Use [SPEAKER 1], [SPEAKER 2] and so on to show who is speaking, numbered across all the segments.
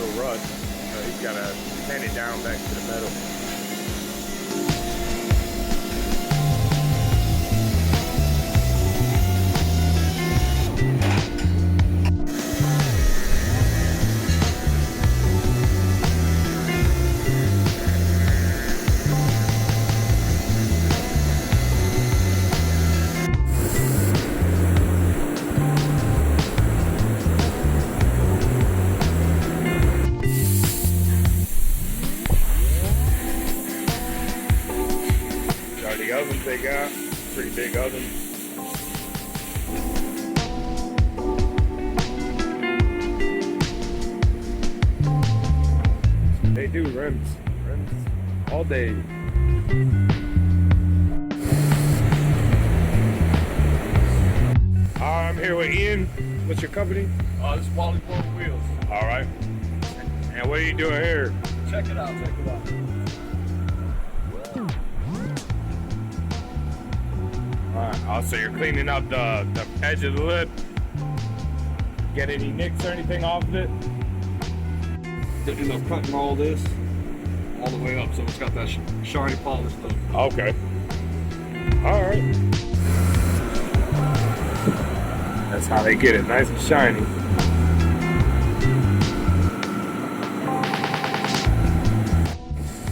[SPEAKER 1] little rust, so he's got to sand it down back to the metal. The ovens they got, pretty big ovens. They do rims all day. I'm here with Ian. What's your company?
[SPEAKER 2] This is Wally World Wheels.
[SPEAKER 1] All right. And what are you doing here?
[SPEAKER 2] Check it out,
[SPEAKER 1] Alright, so you're cleaning up the edge of the lip. Get any nicks or anything off of it?
[SPEAKER 2] And I'm cutting all this all the way up, so it's got that shiny polish look.
[SPEAKER 1] Okay. Alright. That's how they get it, nice and shiny.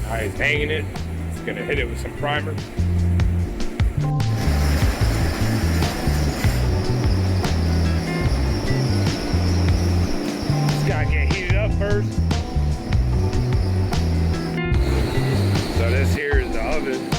[SPEAKER 1] Alright, he's hanging it. He's gonna hit it with some primer. Gotta get heated up first. So this here is the oven.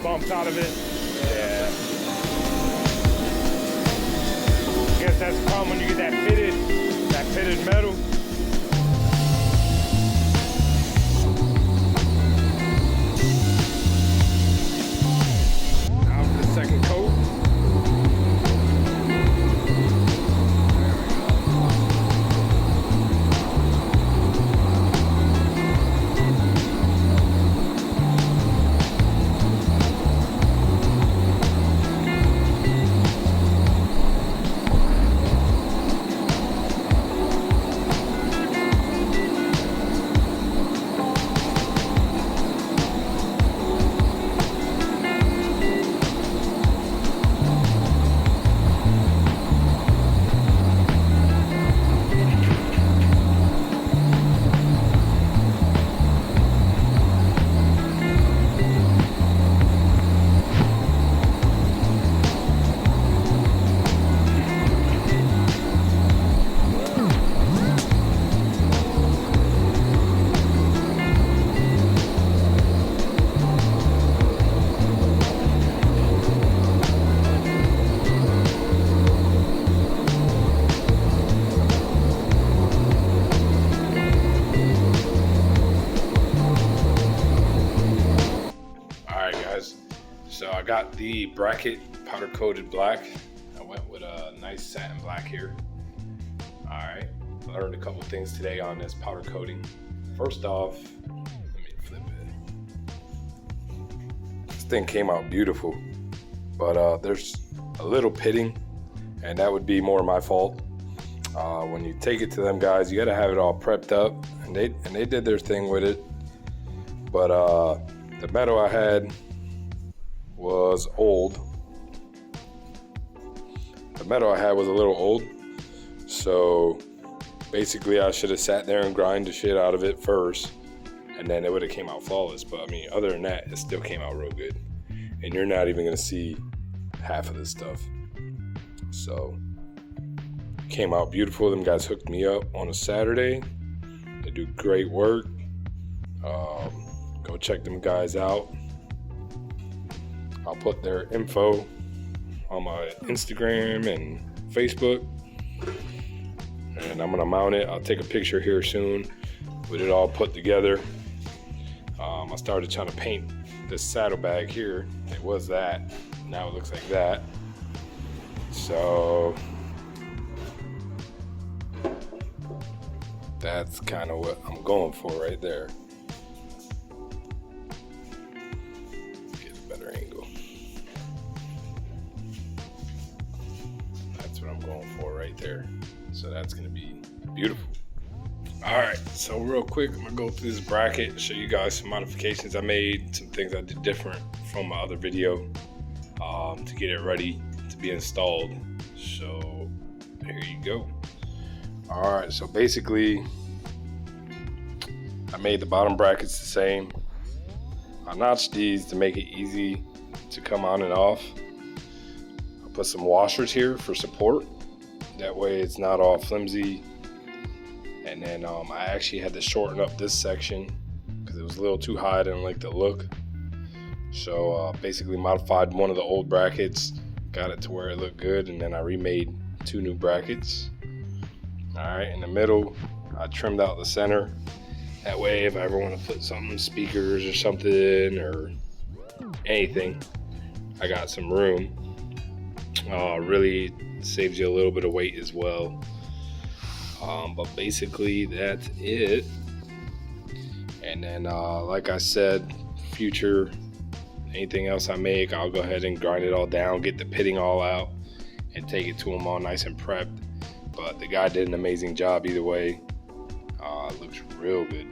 [SPEAKER 1] Bumps out of it. Yeah. Guess that's the problem when you get that pitted metal. Now for the second coat. got the bracket powder coated black. I went with a nice satin black here. All right, learned a couple things today on this powder coating. First off, let me flip it. This thing came out beautiful, but there's a little pitting, and that would be more my fault. When you take it to them guys, you gotta have it all prepped up, and they did their thing with it. But the metal I had was old. The metal I had was a little old, so basically I should have sat there and grind the shit out of it first, and then it would have came out flawless. But I mean, other than that, it still came out real good, and you're not even gonna see half of this stuff. So came out beautiful. Them guys hooked me up on a Saturday. They do great work. Go check them guys out. I'll put their info on my Instagram and Facebook, and I'm gonna mount it. I'll take a picture here soon with it all put together. I started trying to paint this saddlebag here. It was that. Now it looks like that. So that's kind of what I'm going for right there. Get a better angle. That's what I'm going for right there. So that's gonna be beautiful. All right, so real quick, I'm gonna go through this bracket, show you guys some modifications I made, some things I did different from my other video to get it ready to be installed. So here you go. All right, so basically I made the bottom brackets the same. I notched these to make it easy to come on and off. I put some washers here for support. That way it's not all flimsy. And then I actually had to shorten up this section because it was a little too high. I didn't like the look. So basically modified one of the old brackets, got it to where it looked good, and then I remade 2 new brackets. All right, in the middle, I trimmed out the center. That way, if I ever want to put something, speakers or something or anything, I got some room. Really saves you a little bit of weight as well. But basically, that's it. And then, like I said, future, anything else I make, I'll go ahead and grind it all down, get the pitting all out, and take it to them all nice and prepped. But the guy did an amazing job either way. It looks real good.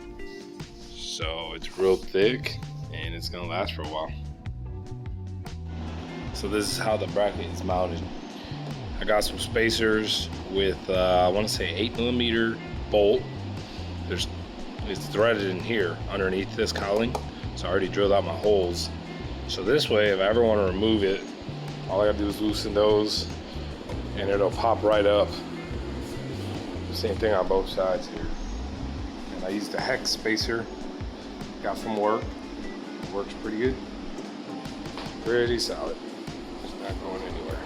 [SPEAKER 1] So it's real thick and it's gonna last for a while. So this is how the bracket is mounted. I got some spacers with I want to say 8mm bolt. It's threaded in here underneath this cowling. So I already drilled out my holes. So this way, if I ever want to remove it, all I gotta do is loosen those and it'll pop right up. Same thing on both sides here. And I used a hex spacer, got from work. It works pretty good. Pretty solid. It's not going anywhere.